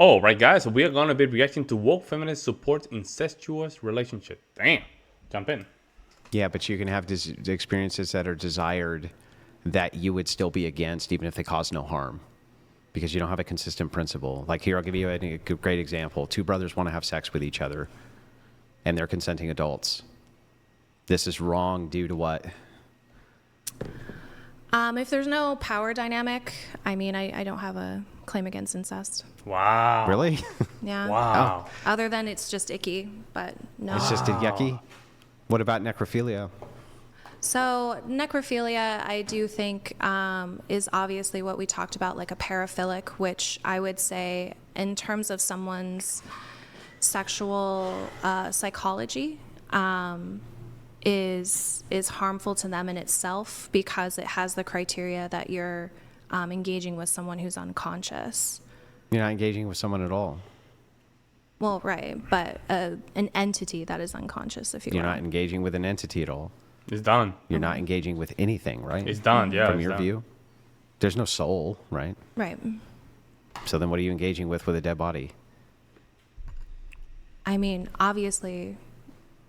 Oh, right, guys. So we are gonna be reacting to woke feminists support incestuous relationship. Damn, jump in. Yeah, but you can have experiences that are desired that you would still be against, even if they cause no harm, because you don't have a consistent principle. Like here, I'll give you a great example. Two brothers want to have sex with each other, and they're consenting adults. This is wrong due to what? If there's no power dynamic, I mean, I don't have a claim against incest. Wow. Really? Yeah. Wow. Other than it's just icky, but no. It's just a yucky. What about necrophilia? So necrophilia, I do think, is obviously what we talked about, like a paraphilic, which I would say in terms of someone's sexual psychology is harmful to them in itself because it has the criteria that you're engaging with someone who's unconscious. You're not engaging with someone at all. Well, right, but an entity that is unconscious, if you will. You're not engaging with an entity at all. It's done. You're not engaging with anything, right? It's done. Yeah. From it's your done. view, there's no soul, right? Right. So then, what are you engaging with a dead body? I mean, obviously,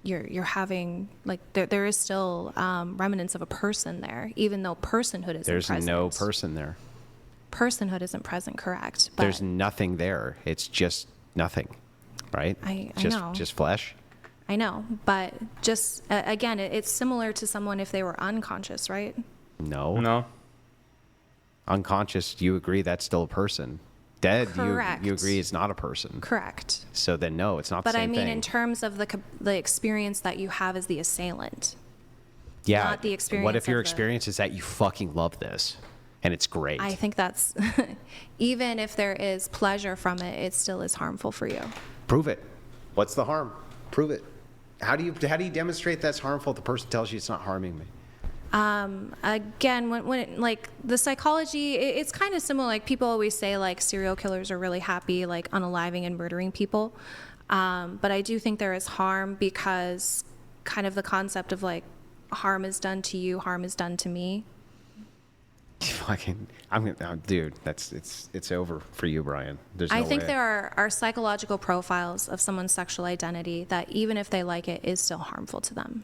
you're having like there is still remnants of a person there, even though personhood isn't There's present. no person there. Personhood isn't present, correct? But There's nothing there. It's just nothing, right? I just, know. Just flesh. I know, but just again, it's similar to someone if they were unconscious, right? No. No. Unconscious. You agree that's still a person. Dead. Correct. You agree it's not a person. Correct. So then, no, it's not But the I same mean, thing. in terms of the experience that you have as the assailant. Yeah. not the experience What if your of the- experience is that you fucking love this, and it's great? I think that's even if there is pleasure from it, it still is harmful for you. Prove it. What's the harm? Prove it. How do you demonstrate that's harmful if the person tells you it's not harming me? Again, when it, like the psychology, it's kind of similar. Like people always say, like serial killers are really happy, like unaliving and murdering people. But I do think there is harm because kind of the concept of like harm is done to you, harm is done to me. Fucking, dude. It's over for you, Brian. There's no I think way. there are psychological profiles of someone's sexual identity that even if they like it, is still harmful to them.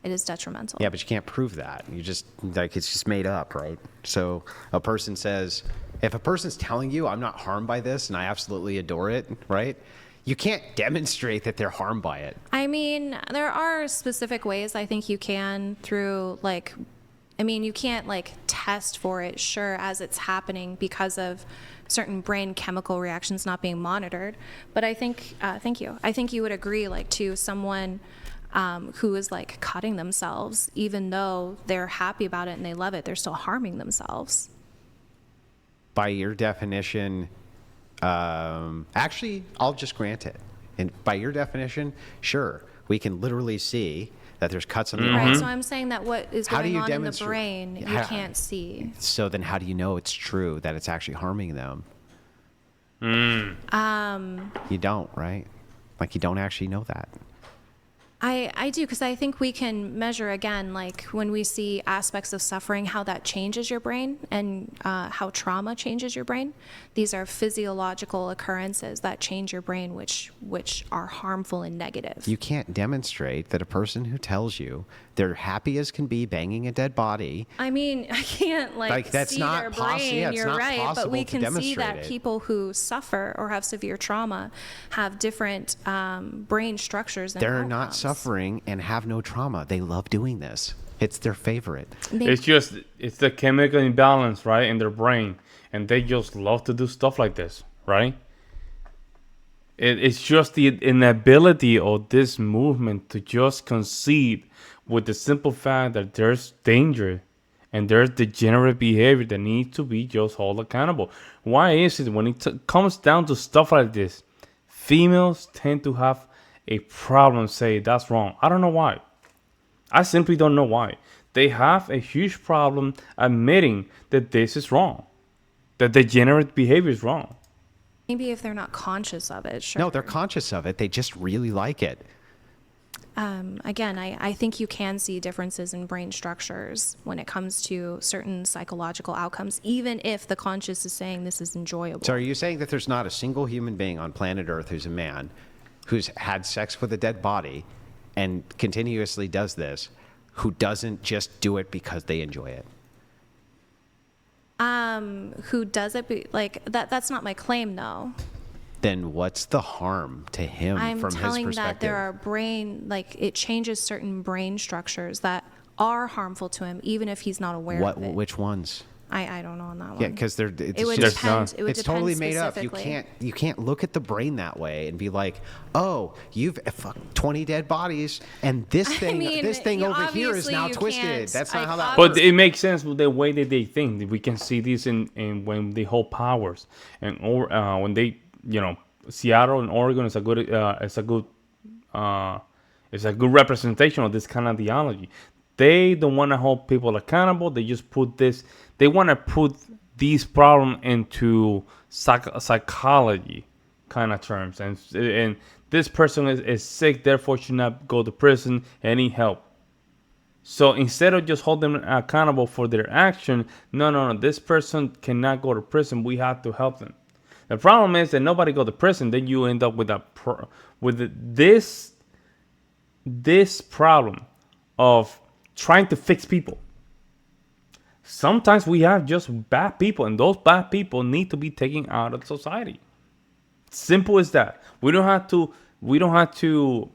It is detrimental. Yeah, but you can't prove that. You just like it's just made up, right? So a person says, if a person's telling you I'm not harmed by this and I absolutely adore it, right? You can't demonstrate that they're harmed by it. I mean, there are specific ways I think you can through like, I mean, you can't like test for it, sure, as it's happening because of certain brain chemical reactions not being monitored. But I think, thank you. I think you would agree, like, to someone who is like cutting themselves, even though they're happy about it and they love it, they're still harming themselves. By your definition, actually, I'll just grant it. And by your definition, sure, we can literally see that there's cuts on the Right, arm. so I'm saying that what is How do going you on in the demonstrate- brain, you How- can't see. So then how do you know it's true that it's actually harming them? You don't, right? Like you don't actually know that. I do, because I think we can measure, again, like when we see aspects of suffering, how that changes your brain and how trauma changes your brain. These are physiological occurrences that change your brain, which are harmful and negative. You can't demonstrate that a person who tells you they're happy as can be banging a dead body. I mean, I can't Like, that's see not their possi- brain, yeah, it's you're not right, but possible we to can see demonstrate that it. people who suffer or have severe trauma have different brain structures and They're not outcomes. suffering and have no trauma. They love doing this. It's their favorite. It's the chemical imbalance, right, in their brain, and they just love to do stuff like this, right? It's just the inability of this movement to just concede with the simple fact that there's danger and there's degenerate behavior that needs to be just held accountable. Why is it when it comes down to stuff like this, females tend to have a problem say that's wrong? I don't know why. I simply don't know why. They have a huge problem admitting that this is wrong, that degenerate behavior is wrong. Maybe if they're not conscious of it, sure. No, they're conscious of it. They just really like it. Again, I think you can see differences in brain structures when it comes to certain psychological outcomes, even if the conscious is saying this is enjoyable. So are you saying that there's not a single human being on planet Earth who's a man who's had sex with a dead body and continuously does this, who doesn't just do it because they enjoy it? Who does it? Like that's not my claim, though. Then what's the harm to him I'm from his telling perspective? that there are it changes certain brain structures that are harmful to him, even if he's not aware of it. Which ones? I don't know on that one. Yeah, because it would just depend. It would it's depend totally made up. You specifically. can't look at the brain that way and be like, oh, you've 20 dead bodies, and this thing over here is obviously now you twisted. can't- That's not how that But works. it makes sense with the way that they think. We can see this in when they hold powers, and when they, Seattle and Oregon is a good representation of this kind of ideology. They don't want to hold people accountable. They just put this. They want to put these problems into psychology kind of terms, and this person is sick, therefore should not go to prison and need help. So instead of just holding them accountable for their action, no, this person cannot go to prison. We have to help them. The problem is that nobody go to prison. Then you end up with this problem of trying to fix people. Sometimes we have just bad people, and those bad people need to be taken out of society. Simple as that. We don't have to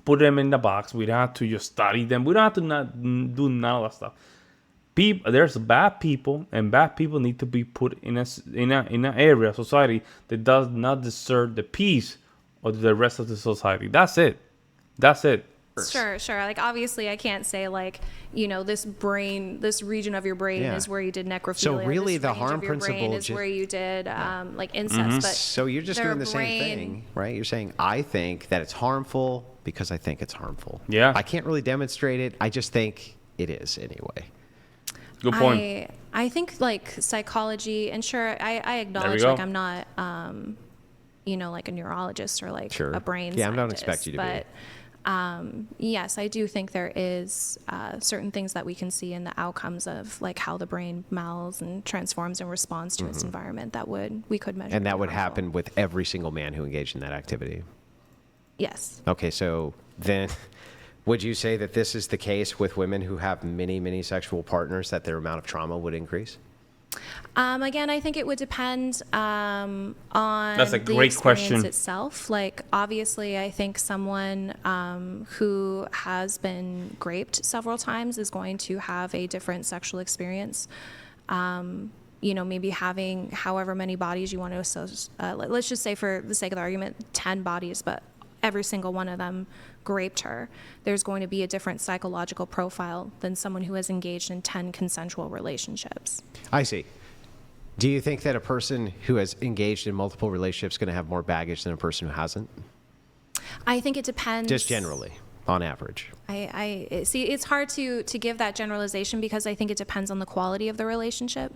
put them in the box. We don't have to just study them. We don't have to not do none of that stuff. There's bad people, and bad people need to be put in an area of society that does not deserve the peace of the rest of the society. That's it. Sure. Like, obviously, I can't say, like, this region of your brain Yeah. is where you did necrophilia. So really this the range harm of your brain principle is just- where you did, like, incest. But So you're just their doing the same brain- thing, right? You're saying, I think that it's harmful because I think it's harmful. Yeah. I can't really demonstrate it. I just think it is anyway. Good point. I think, like, psychology, and sure, I acknowledge, go. like, I'm not, like a neurologist or like Sure. a brain Yeah, I don't scientist, expect you to be. but yes, I do think there is certain things that we can see in the outcomes of like how the brain melds and transforms and responds to its environment that we could measure. And to that be would harmful. happen with every single man who engaged in that activity. Yes. Okay, so then would you say that this is the case with women who have many, many sexual partners, that their amount of trauma would increase? Again, I think it would depend on That's a the great experience question. itself. Like, obviously, I think someone who has been raped several times is going to have a different sexual experience. Maybe having however many bodies you want to associate. Let's just say, for the sake of the argument, 10 bodies, but every single one of them raped her. There's going to be a different psychological profile than someone who has engaged in 10 consensual relationships. I see. Do you think that a person who has engaged in multiple relationships is going to have more baggage than a person who hasn't? I think it depends. Just generally, on average. I see. It's hard to give that generalization because I think it depends on the quality of the relationship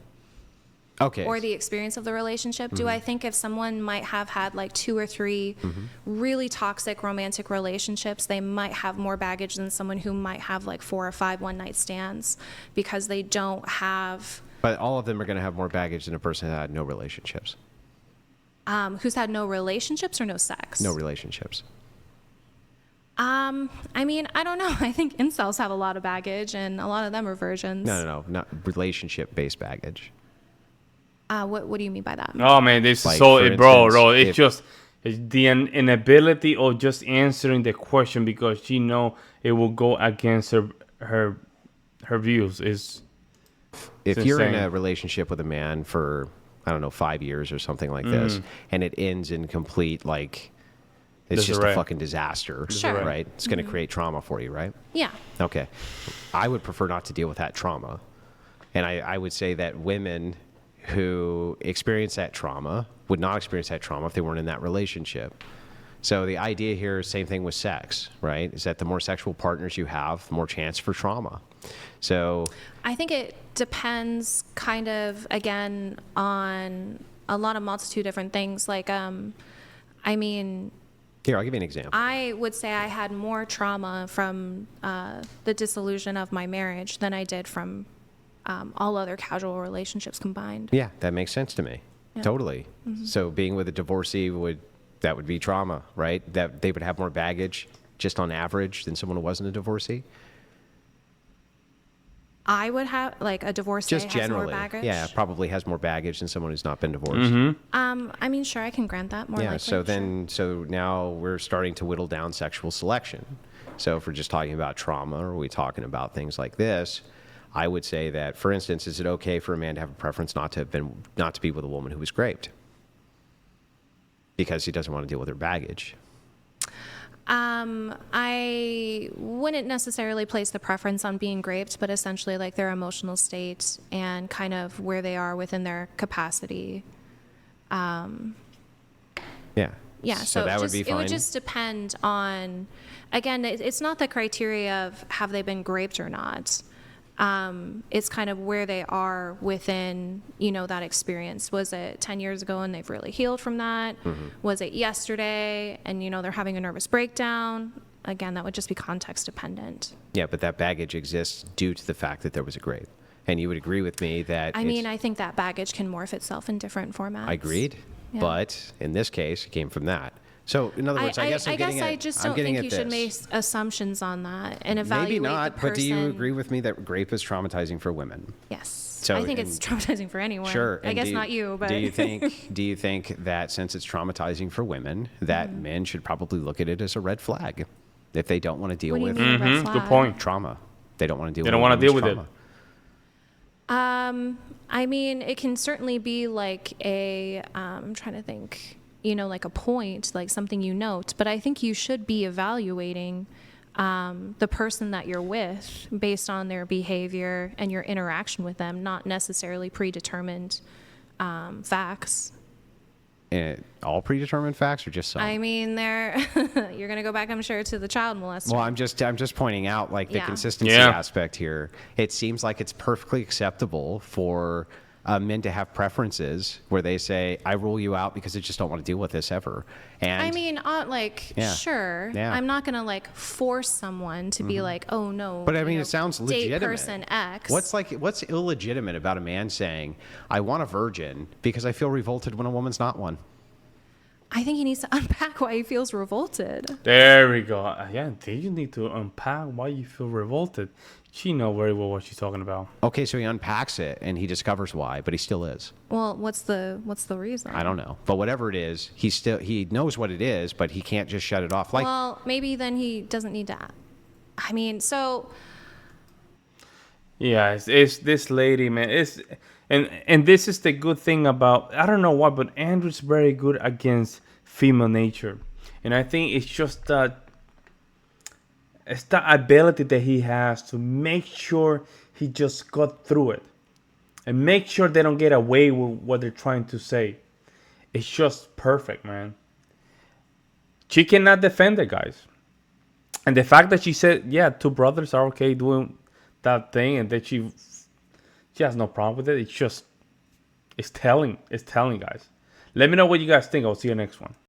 Okay. or the experience of the relationship. Do I think if someone might have had like 2 or 3 really toxic romantic relationships, they might have more baggage than someone who might have like 4 or 5 one-night stands because they don't have. But all of them are going to have more baggage than a person that had no relationships. Who's had no relationships or no sex? No relationships. I mean, I don't know. I think incels have a lot of baggage, and a lot of them are virgins. No, not relationship-based baggage. What do you mean by that? Oh man, this is Like, so, for bro. instance, It's just it's the inability of just answering the question because she know it will go against her views. If It's you're in insane. a relationship with a man for, I don't know, 5 years or something like this, and it ends in complete, like, it's just a Disarray. fucking disaster, Sure. right? It's going to create trauma for you, right? Yeah. Okay. I would prefer not to deal with that trauma. And I would say that women who experience that trauma would not experience that trauma if they weren't in that relationship. So the idea here is same thing with sex, right? Is that the more sexual partners you have, the more chance for trauma. So I think it depends kind of, again, on a lot of multitude of different things. Like, I mean, Here, I'll give you an example. I would say I had more trauma from the dissolution of my marriage than I did from all other casual relationships combined. Yeah, that makes sense to me. Yeah. Totally. So being with a divorcee would be trauma, right? That they would have more baggage just on average than someone who wasn't a divorcee. I would have, like, a divorcee Just has more generally, baggage. yeah, probably has more baggage than someone who's not been divorced. I mean, sure, I can grant that more Yeah. likely. So sure. then, so now we're starting to whittle down sexual selection. So if we're just talking about trauma, or are we talking about things like this? I would say that, for instance, is it okay for a man to have a preference not to be with a woman who was raped because he doesn't want to deal with her baggage? I wouldn't necessarily place the preference on being raped, but essentially like their emotional state and kind of where they are within their capacity. Yeah. Yeah, so that would be it fine. would just depend on, again, it's not the criteria of have they been raped or not. It's kind of where they are within, that experience. Was it 10 years ago and they've really healed from that? Was it yesterday and, they're having a nervous breakdown? Again, that would just be context dependent. Yeah, but that baggage exists due to the fact that there was a rape. And you would agree with me that I think that baggage can morph itself in different formats. I agreed. Yeah. But in this case, it came from that. So, in other words, I guess I just don't think you should make assumptions on that and evaluate Maybe not, the person. but do you agree with me that rape is traumatizing for women? Yes. So, I think it's traumatizing for anyone. Sure. I guess not you, but do you think that since it's traumatizing for women, that men should probably look at it as a red flag if they don't want to deal What do you with mean, red Good flag? point. trauma? They don't want to deal. They with don't want to deal with it. trauma. I mean, it can certainly be like I'm trying to think, like a point, like something you note, but I think you should be evaluating the person that you're with based on their behavior and your interaction with them, not necessarily predetermined facts. And all predetermined facts or just some? I mean, you're going to go back, I'm sure, to the child molester. Well, I'm just pointing out like the Yeah. consistency Yeah. aspect here. It seems like it's perfectly acceptable for men to have preferences where they say, "I rule you out because I just don't want to deal with this ever." And I mean, Yeah. sure. Yeah. I'm not going to like force someone to be like, oh no. But I mean, it sounds date legitimate. person X. What's illegitimate about a man saying, "I want a virgin because I feel revolted when a woman's not one"? I think he needs to unpack why he feels revolted. There we go. Yeah, you need to unpack why you feel revolted. She knows very well what she's talking about. Okay, so he unpacks it and he discovers why, but he still is. Well, what's the reason? I don't know, but whatever it is, he knows what it is, but he can't just shut it off. Like, Well, maybe then he doesn't need to. I mean, so Yeah, it's this lady, man. And this is the good thing about, I don't know why, but Andrew's very good against female nature, and I think it's just that it's the ability that he has to make sure he just got through it, and make sure they don't get away with what they're trying to say. It's just perfect, man. She cannot defend it, guys. And the fact that she said, yeah, two brothers are okay doing that thing, and that she has no problem with it. It's telling, guys. Let me know what you guys think. I'll see you next one.